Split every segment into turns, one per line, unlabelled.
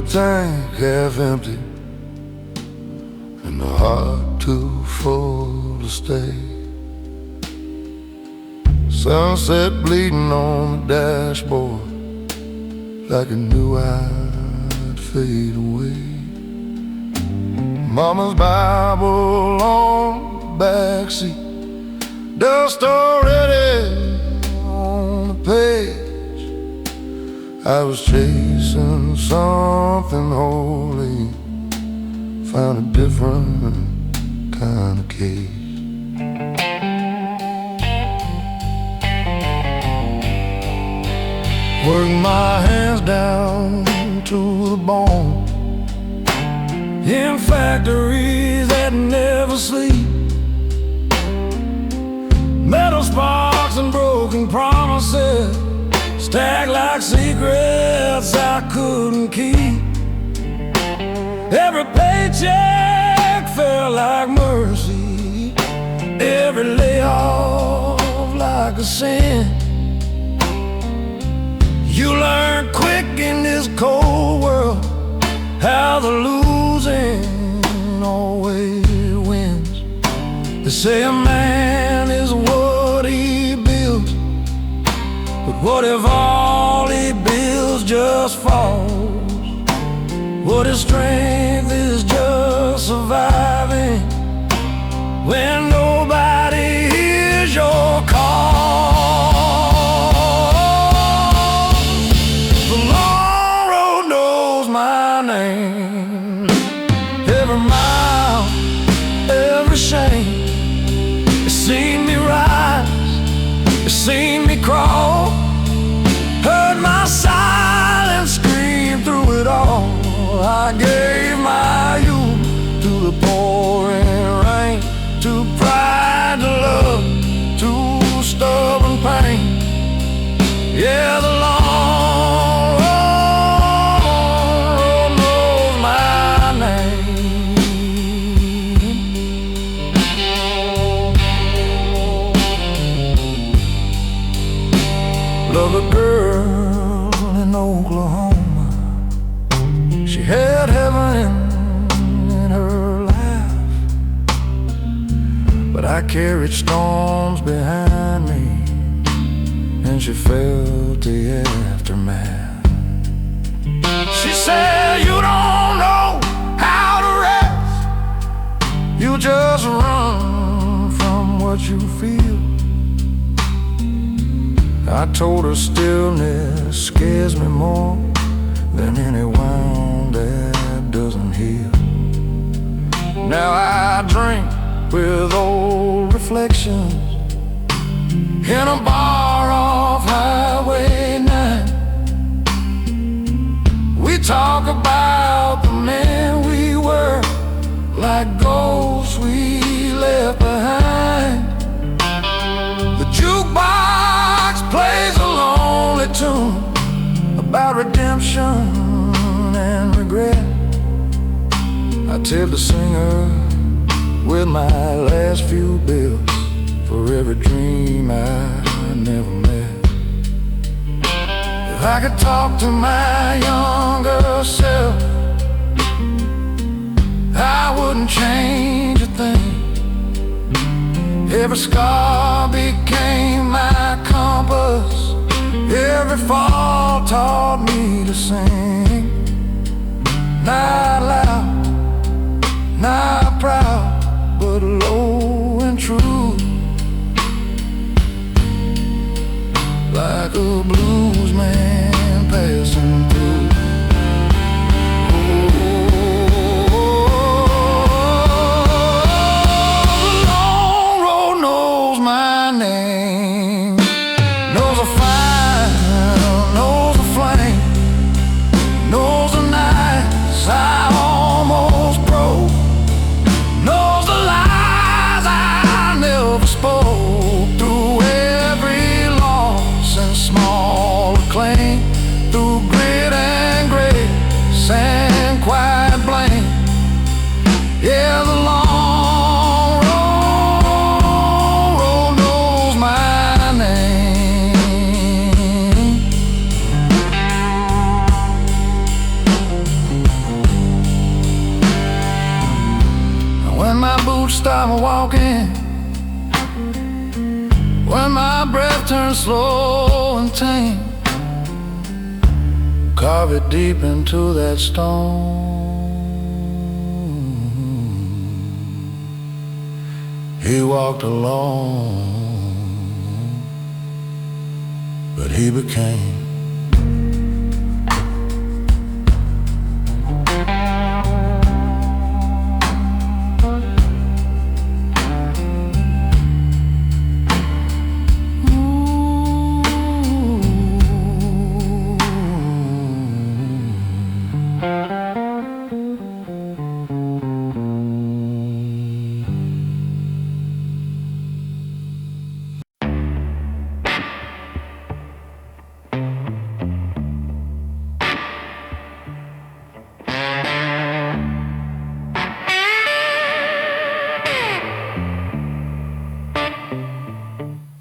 tank half empty and the heart too full to stay. Sunset bleeding on the dashboard like I knew I'd fade away. Mama's Bible on the backseat, dust already on the page. I was chasing something holy, found a different kind of cage. Work my hands down to the bone in factories that never sleep. Metal sparks and broken promises stacked like secrets I couldn't keep. Every paycheck felt like mercy, every layoff like a sin. You learn quick in this cold world how the losing always wins. They say a man is what he builds, but what if all he builds just falls? What if strength is just surviving when nobody hears your call? The long road knows my name. Every mile, every shame, it's seen me rise, it's seen me crawl, heard my silence scream through it all. I gave my youth to the pouring rain, to pride, to love, to stubborn pain. Yeah, the long road knows my name. Love a girl in Oklahoma. She had heaven in her life, but I carried storms behind me, and she felt the aftermath. She said, you don't know how to rest, you just run from what you feel. I told her stillness scares me more than any wound that doesn't heal. Now I drink with old reflections in a bar off Highway 9. We talk about the men we were, like ghosts we left behind. The jukebox plays a lonely tune about redemption and regret. I tell the singer with my last few bills for every dream I never met. If I could talk to my younger self, I wouldn't change a thing. Every scar became my compass, every fall taught me to sing. Not loud, not proud, but low and true, like a blues man passing through. The long road knows my name, knows a fire, knows a flame, knows the nights I almost broke, knows the lies I never spoke. Through every loss and small acclaim, through grit and grace and quiet blame. Yeah, the long road knows turned slow and tame. Carve it deep into that stone. He walked alone, but he became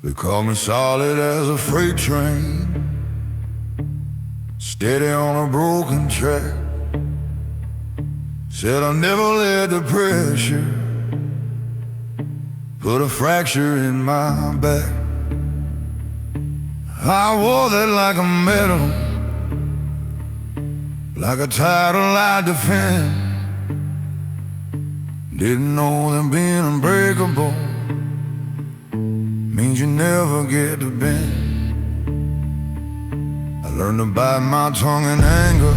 They call me solid as a freight train, steady on a broken track. Said I never let the pressure put a fracture in my back. I wore that like a medal, like a title I defend. Didn't know that being unbreakable means you never get to bend. I learned to bite my tongue in anger,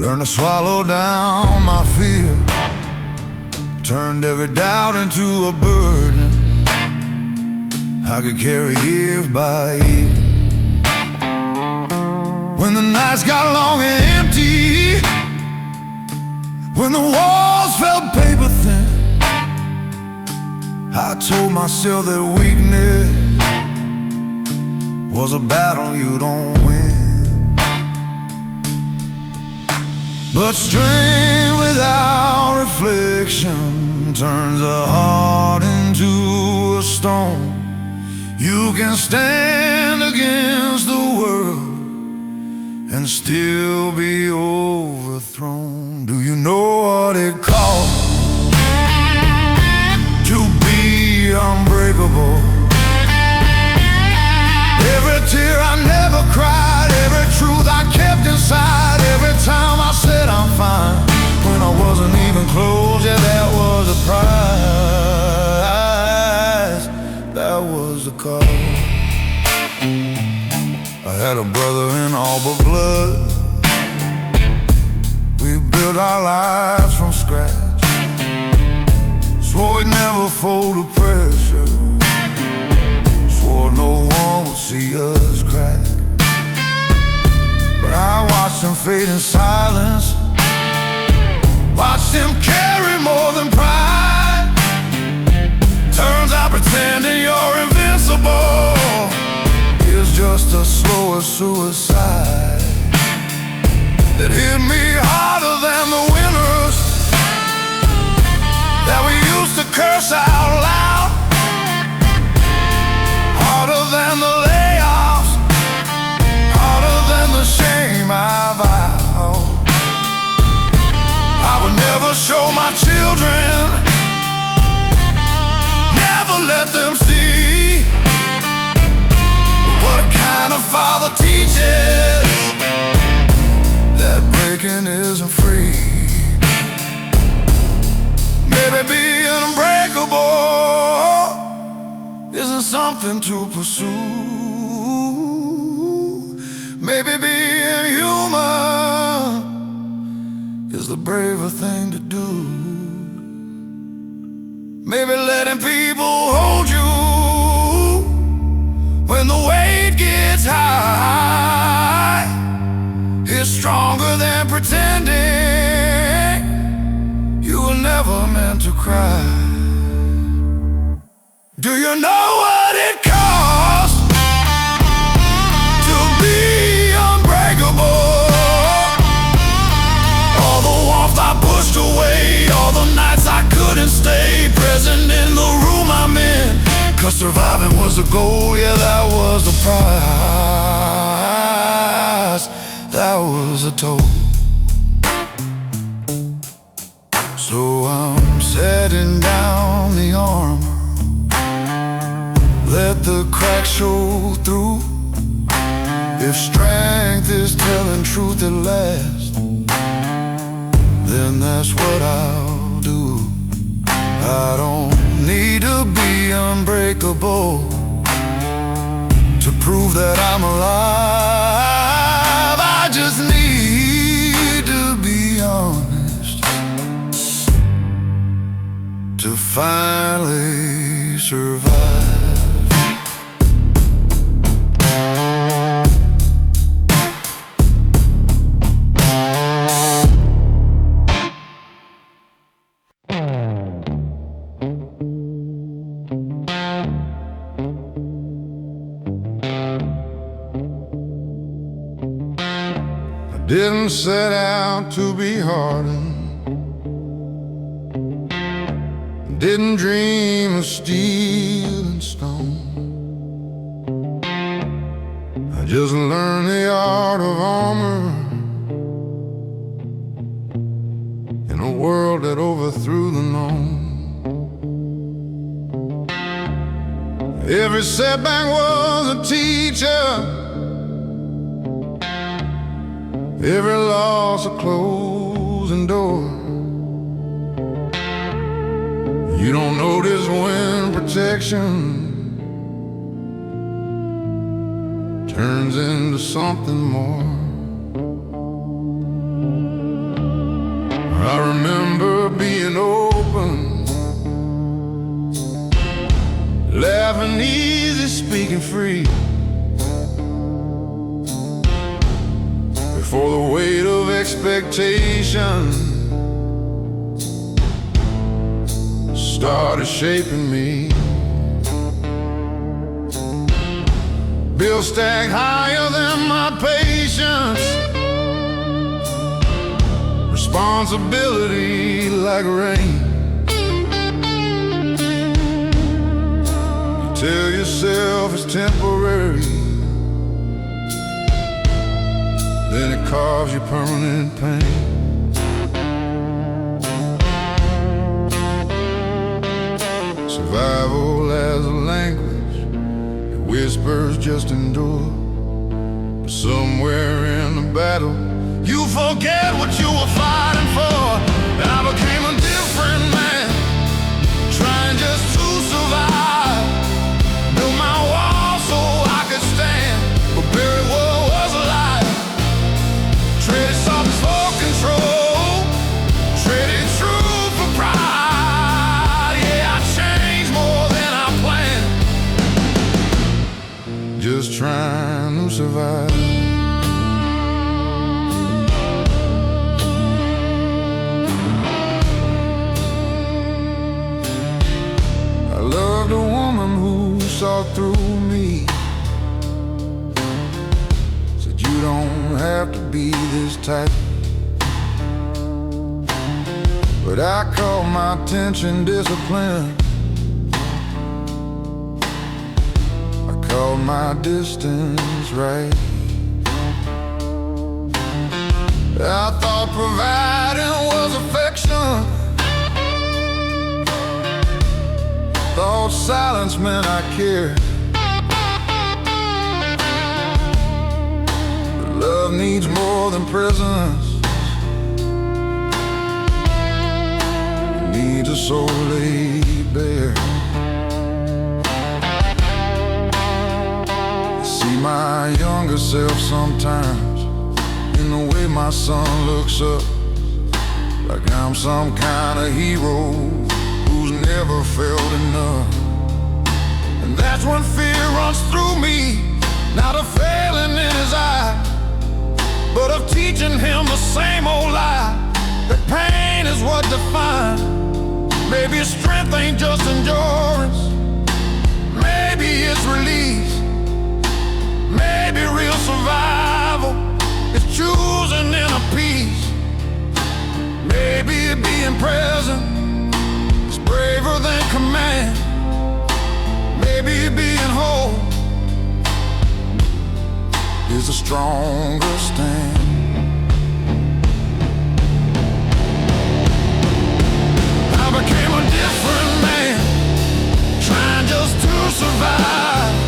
learned to swallow down my fear, turned every doubt into a burden I could carry year by year. When the nights got long and empty, when the walls felt paper thin, I told myself that weakness was a battle you don't win. But strength without reflection turns a heart into a stone. You can stand against the world and still be overthrown. Do you know what it costs to be unbreakable? Every tear I never cried, every truth I kept inside, every time I said I'm fine when I wasn't even close. Yeah, that was a prize, that was the cost. I had a brother in all but blood. We built our lives from scratch, swore we'd never fold to pressure, swore no one would see us crack. But I watched him fade in silence, watched him carry more than pride. Turns out pretending you're invincible is just a slower suicide that hit me harder than the winners that we used to curse out loud, harder than the layoffs, harder than the shame I vowed I would never show my children, never let them see what kind of father teaches that breaking isn't free. Maybe being unbreakable isn't something to pursue. Maybe being human is the braver thing to do. Maybe letting people hold you when the weight gets high is stronger than pretending you were never meant to cry. Do you know what it costs to be unbreakable? All the warmth I pushed away, all the nights I couldn't stay present in the room I'm in, 'cause surviving was the goal, yeah, that was the prize, that was the toll. So I'm setting down the armor, let let the cracks show through. If strength is telling truth at last, then that's what I'll do. I don't need to be unbreakable to prove that I'm alive. I just need to be honest to finally survive. Didn't set out to be hardened, didn't dream of steel and stone. I just learned the art of armor in a world that overthrew the known. Every setback was a teacher, every loss a closing door. You don't notice when protection turns into something more. I remember being open, laughing easy, speaking free, before the weight of expectation started shaping me. Bills stacked higher than my patience, responsibility like rain. You tell yourself it's temporary, then it causes you permanent pain. Survival as a language, it whispers just endure. But somewhere in the battle, you forget what you were fighting for. I became a different man, trying just to survive. Built my wall so I could stand, but buried what was alive. Traded something for control, traded truth for pride. Yeah, I changed more than I planned, just trying to survive. I loved a woman who saw through me, said you don't have to be this type. But I called my attention discipline, I called my distance right. I thought providing was affection, thought silence meant I cared. But love needs more than prisons, it needs a soul laid bare. I see my younger self sometimes in the way my son looks up, like I'm some kind of hero who's never felt enough. And that's when fear runs through me, not of failing in his eye, but of teaching him the same old lie, that pain is what defines. Maybe strength ain't just endurance, maybe it's release. Maybe real survival is choosing inner peace. Maybe being present is braver than command. Maybe being whole is a stronger stand. I became a different man, trying just to survive.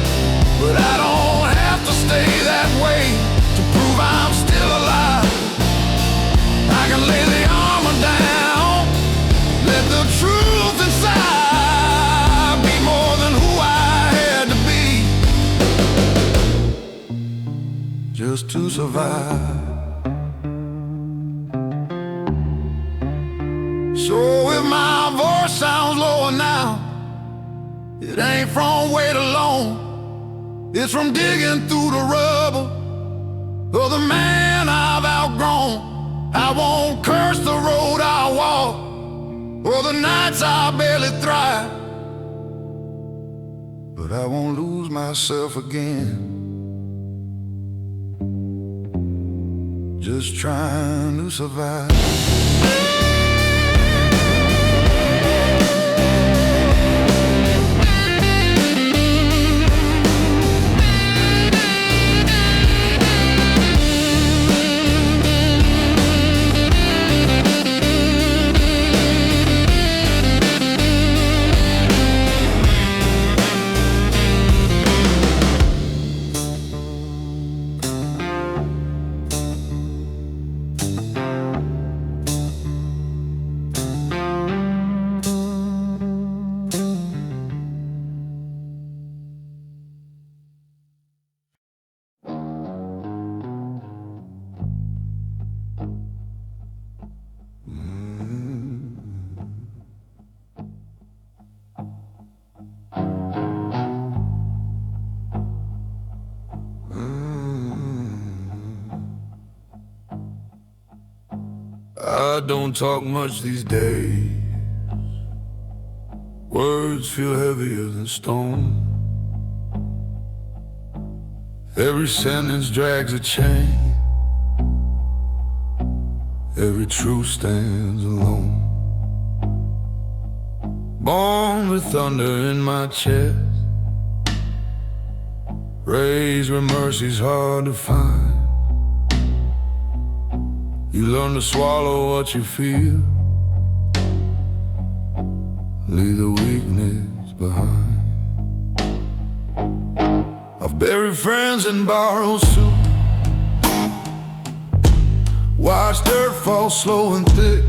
to survive. So if my voice sounds lower now, it ain't from weight alone. It's from digging through the rubble of the man I've outgrown. I won't curse the road I walk or the nights I barely thrive, but I won't lose myself again, just trying to survive. I don't talk much these days. Words feel heavier than stone. Every sentence drags a chain. Every truth stands alone. Born with thunder in my chest, raised where mercy's hard to find. You learn to swallow what you feel, leave the weakness behind. I've buried friends and borrowed soup, watched dirt fall slow and thick.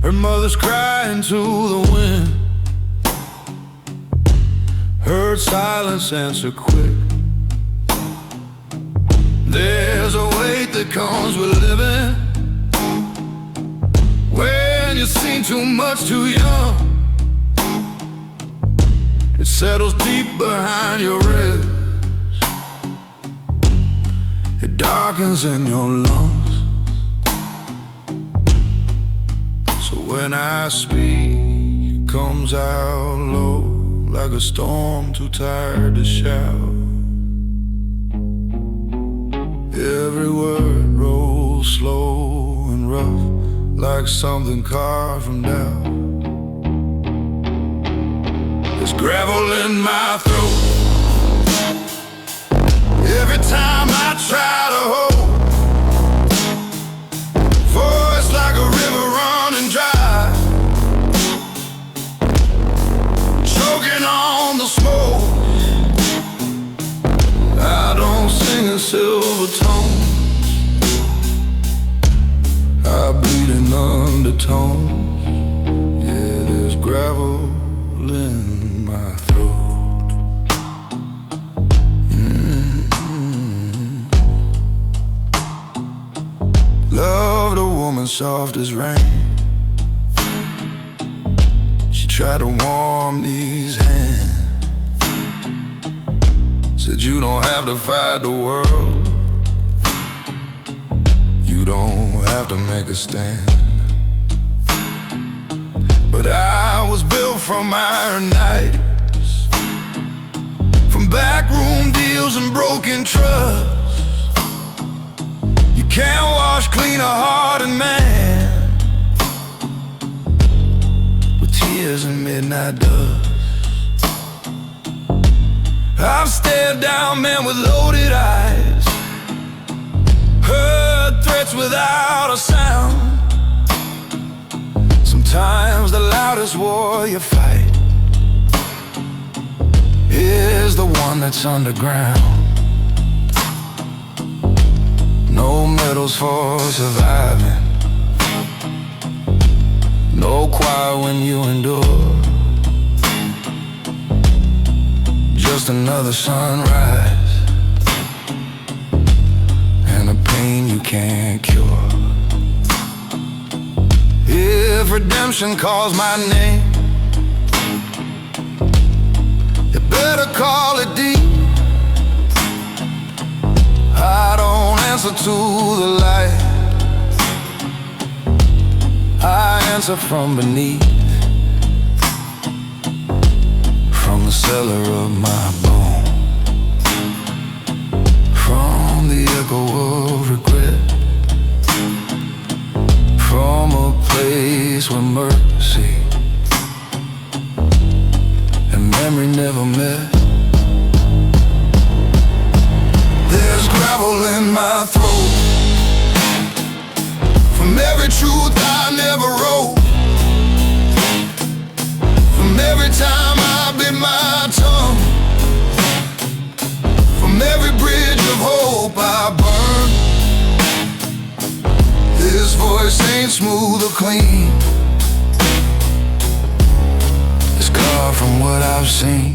Her mother's crying to the wind, heard silence answer quick. There's a weight that comes with living when you've seen too much too young. It settles deep behind your ribs, it darkens in your lungs. So when I speak, it comes out low like a storm too tired to shout. Every word rolls slow and rough, like something carved from doubt. There's gravel in my throat every time I try to hold. Voice like a river running dry, choking on the smoke. I don't sing in silver tones, I bleed in undertones. Yeah, there's gravel in my throat. Loved a woman soft as rain, she tried to warm these hands. Said you don't have to fight the world, you don't have to make a stand. But I was built from iron nights, from backroom deals and broken trust. You can't wash clean a hearted man with tears and midnight dust. I've stared down men with loaded eyes, heard threats without a sound. Sometimes the loudest war you fight is the one that's underground. No medals for surviving, no quiet when you endure. Just another sunrise can't cure. If redemption calls my name, you better call it deep. I don't answer to the light, I answer from beneath, from the cellar of my bone, from the echo of regret, from a place where mercy and memory never met. There's gravel in my throat from every truth I never wrote, from every time I bit my tongue, from every bridge of hope I burned. This voice ain't smooth or clean, it's carved from what I've seen.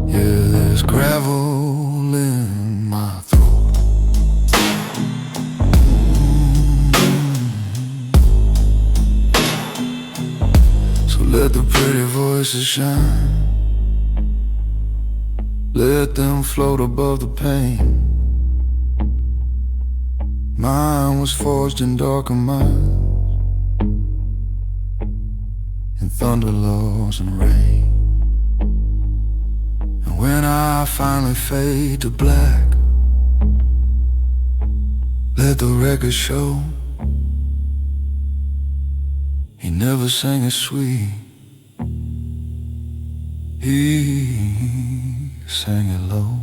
Yeah, there's gravel in my throat. So let the pretty voices shine, let them float above the pain. Mine was forged in darker minds, in thunder, laws, and rain. And when I finally fade to black, let the record show he never sang it sweet, he sang it low.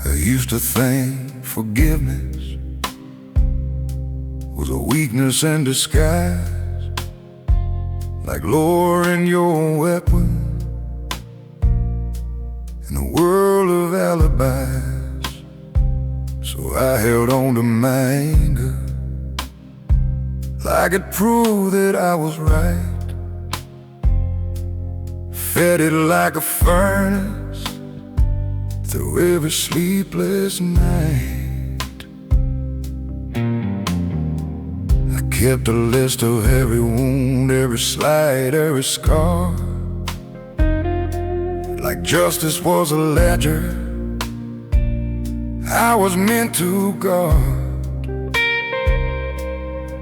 I used to think forgiveness was a weakness in disguise, like lowering your weapon in a world of alibis. So I held on to my anger like it proved that I was right, fed it like a furnace through every sleepless night. I kept a list of every wound, every slight, every scar, like justice was a ledger I was meant to guard.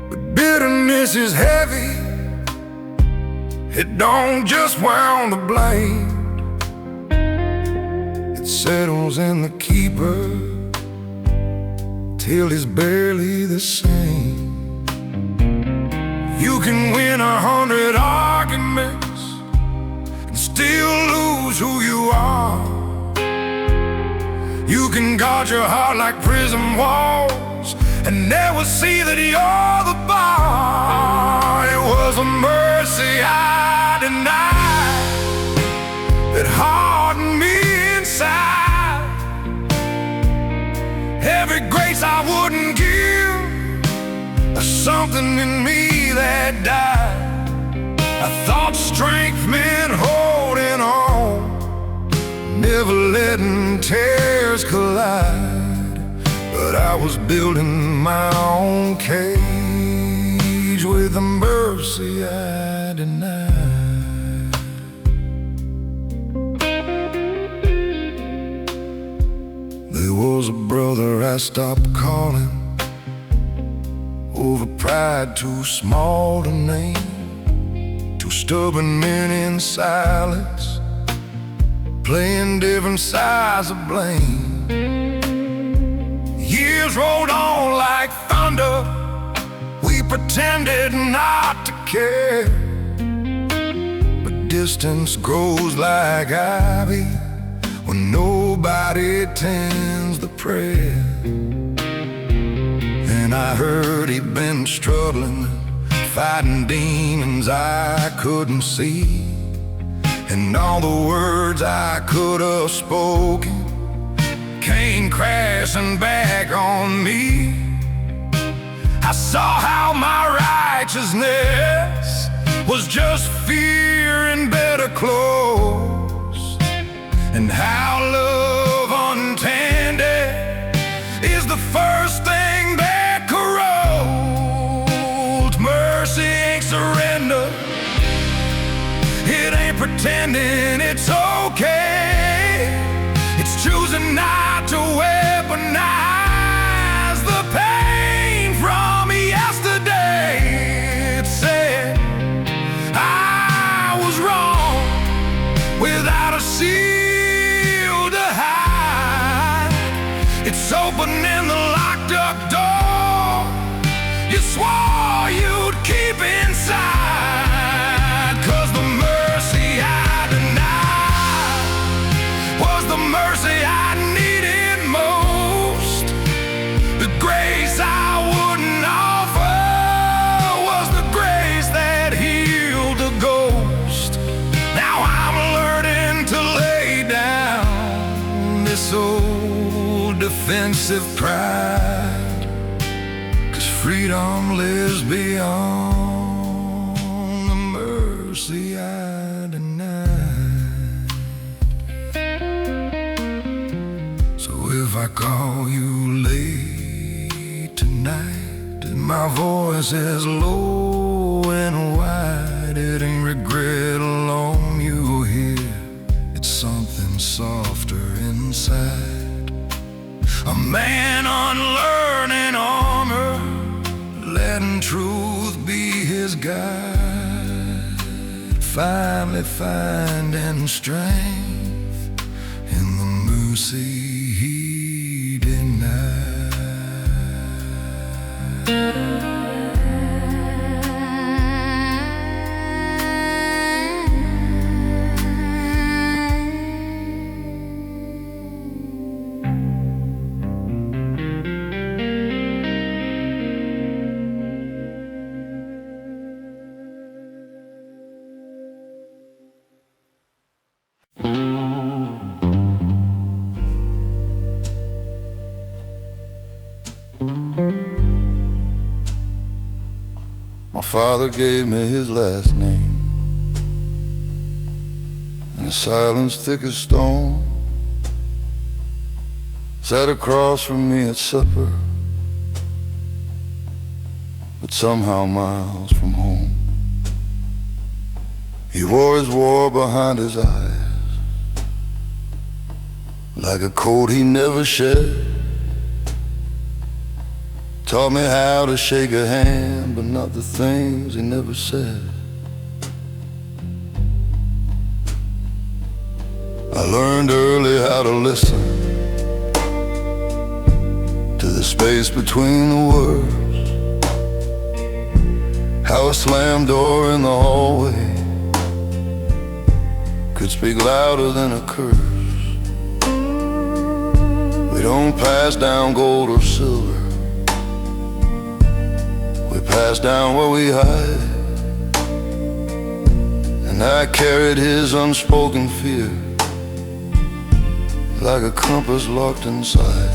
But bitterness is heavy, it don't just wound the blade, it settles in the keeper till he's barely the same. You can win 100 arguments and still lose who you are. You can guard your heart like prison walls and never see that you're the bar. It was a mercy I denied that hardened me inside. Every grace I wouldn't give, something in me that died. I thought strength meant holding on, never letting tears collide. But I was building my own cage with the mercy I denied. There was a brother I stopped calling over pride too small to name, two stubborn men in silence, playing different sides of blame. Years rolled on like thunder. We pretended not to care, but distance grows like ivy when nobody tends the prayer. And I heard he'd been struggling, fighting demons I couldn't see. And all the words I could have spoken came crashing back on me. I saw how my righteousness was just fear in better clothes, and how love untended is the first thing that corrodes. Mercy ain't surrender, it ain't pretending it's okay. It's choosing not to weaponize the pain from yesterday. It said I was wrong without a shield to hide. It's opening the locked up door you swore you'd keep inside. 'Cause the mercy I denied was the mercy I needed most. The grace I wouldn't offer was the grace that healed the ghost. Now I'm learning to lay down this old defensive pride, 'cause freedom lives beyond the mercy I denied. So if I call you late tonight and my voice is low and wide, it ain't regret alone you'll hear, it's something softer inside. A man unlearning armor, letting truth be his guide, finally finding strength in the mercy he denied. My father gave me his last name, and silence thick as stone. Sat across from me at supper, but somehow miles from home. He wore his war behind his eyes, like a coat he never shed. Taught me how to shake a hand, but not the things he never said. I learned early how to listen to the space between the words, how a slammed door in the hallway could speak louder than a curse. We don't pass down gold or silver, we pass down what we hide. And I carried his unspoken fear like a compass locked inside.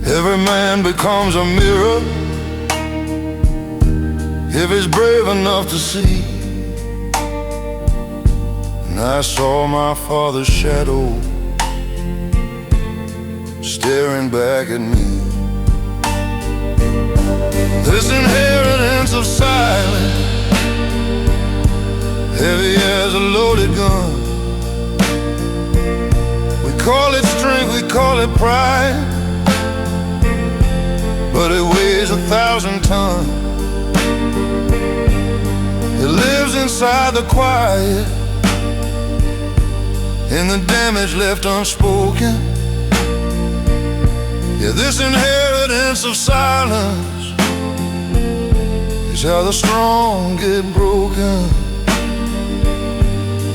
Every man becomes a mirror if he's brave enough to see. And I saw my father's shadow staring back at me. This inheritance of silence, heavy as a loaded gun. We call it strength, we call it pride, but it weighs 1,000 tons. It lives inside the quiet, in the damage left unspoken, Yeah, this inheritance of silence is how the strong get broken.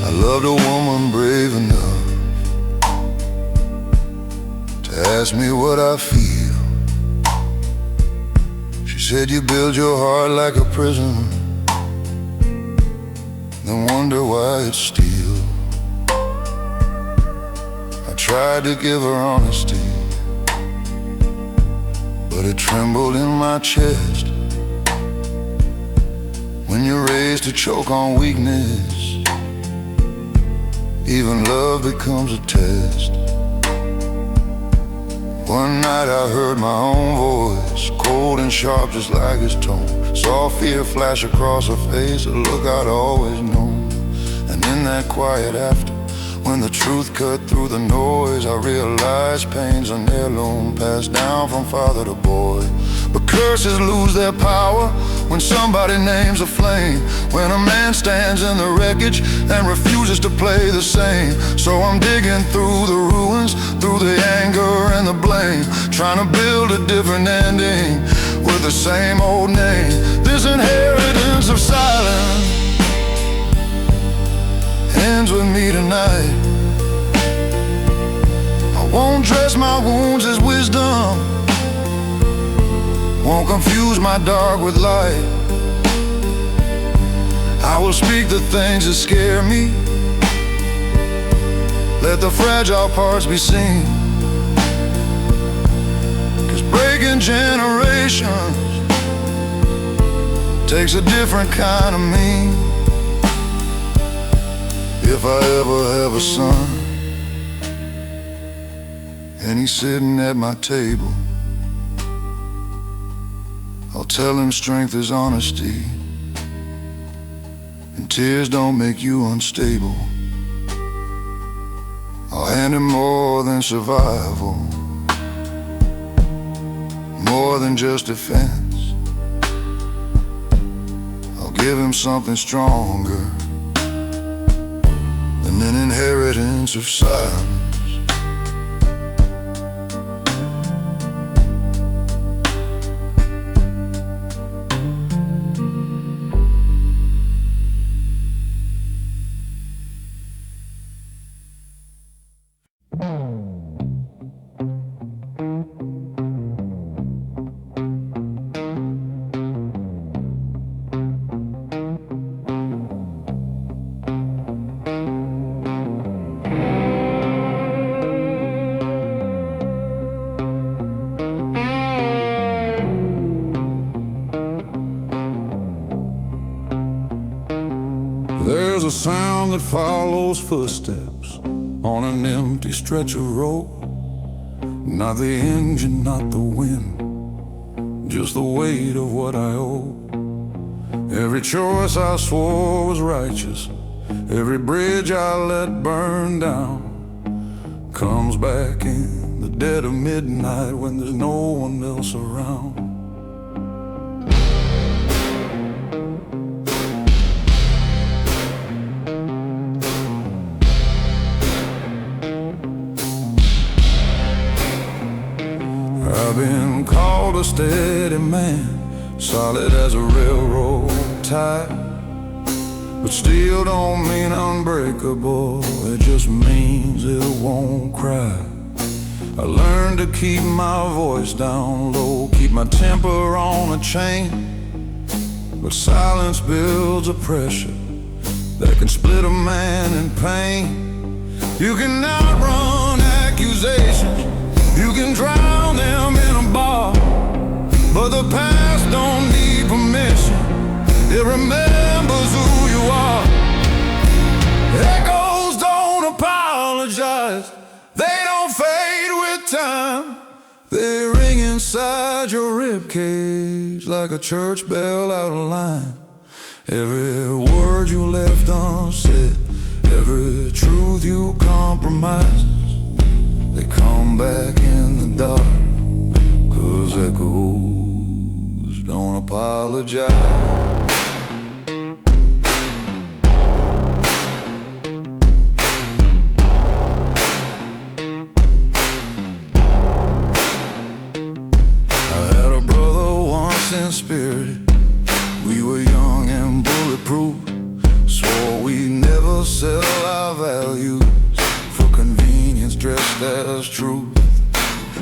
I loved a woman brave enough to ask me what I feel. She said, you build your heart like a prison, then wonder why it's steel. I tried to give her honesty, but it trembled in my chest. When you're raised to choke on weakness, even love becomes a test. One night I heard my own voice, cold and sharp just like his tone. Saw fear flash across her face, a look I'd always known. And in that quiet after, when the truth cut through the noise, I realized pain's an heirloom passed down from father to boy. But curses lose their power when somebody names a flame, when a man stands in the wreckage and refuses to play the same. So I'm digging through the ruins, through the anger and the blame, trying to build a different ending with the same old name. This inheritance of silence ends with me tonight. I won't dress my wounds as wisdom, won't confuse my dark with light. I will speak the things that scare me, let the fragile parts be seen. 'Cause breaking generations takes a different kind of me. If I ever have a son and he's sitting at my table, I'll tell him strength is honesty, and tears don't make you unstable. I'll hand him more than survival, more than just defense. I'll give him something stronger than an inheritance of silence. There's a sound that follows footsteps on an empty stretch of road. Not the engine, not the wind, just the weight of what I owe. Every choice I swore was righteous, every bridge I let burn down, comes back in the dead of midnight when there's no one else around. I've been called a steady man, solid as a railroad tie, but still don't mean unbreakable, it just means it won't cry. I learned to keep my voice down low, keep my temper on a chain, but silence builds a pressure that can split a man in pain. You can outrun accusations, you can drown them in a bar, but the past don't need permission, it remembers who you are. Echoes don't apologize, they don't fade with time, they ring inside your ribcage like a church bell out of line. Every word you left unsaid, every truth you compromised, they come back in the dark, 'cause echoes don't apologize. sell our values for convenience dressed as truth.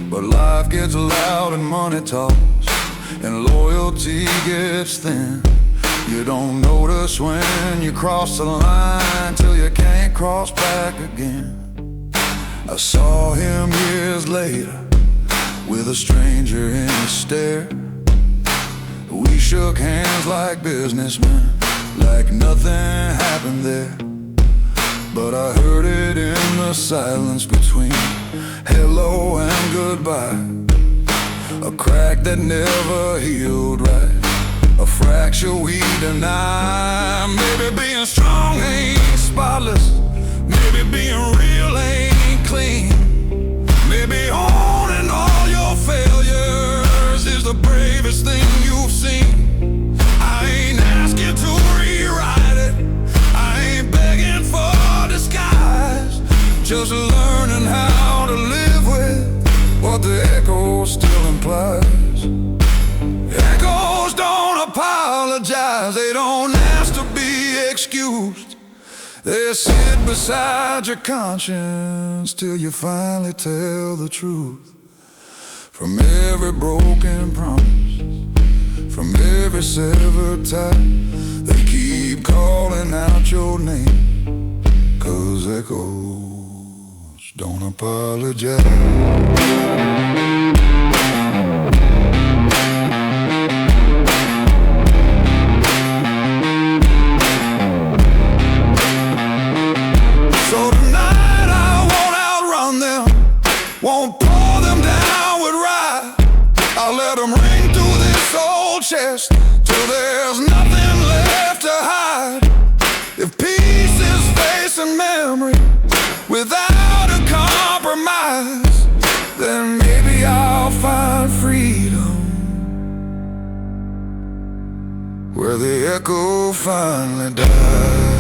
But life gets loud and money talks, and loyalty gets thin. You don't notice when you cross the line till you can't cross back again. I saw him years later with a stranger in his stare. We shook hands like businessmen, like nothing happened there. But I heard it in the silence between hello and goodbye, a crack that never healed right, a fracture we deny. Maybe being strong ain't spotless, maybe being real ain't clean, maybe owning all your failures is the bravest thing you've seen. I ain't asking to rewrite it, I ain't begging for disguise, just learning how to live with what the echo still implies. Echoes don't apologize, they don't ask to be excused. They sit beside your conscience till you finally tell the truth. From every broken promise, from every severed tie, they keep calling out your name, 'cause echoes don't apologize. Won't pour them down with rye, I'll let them ring through this old chest till there's nothing left to hide. If peace is facing memory without a compromise, then maybe I'll find freedom where the echo finally dies.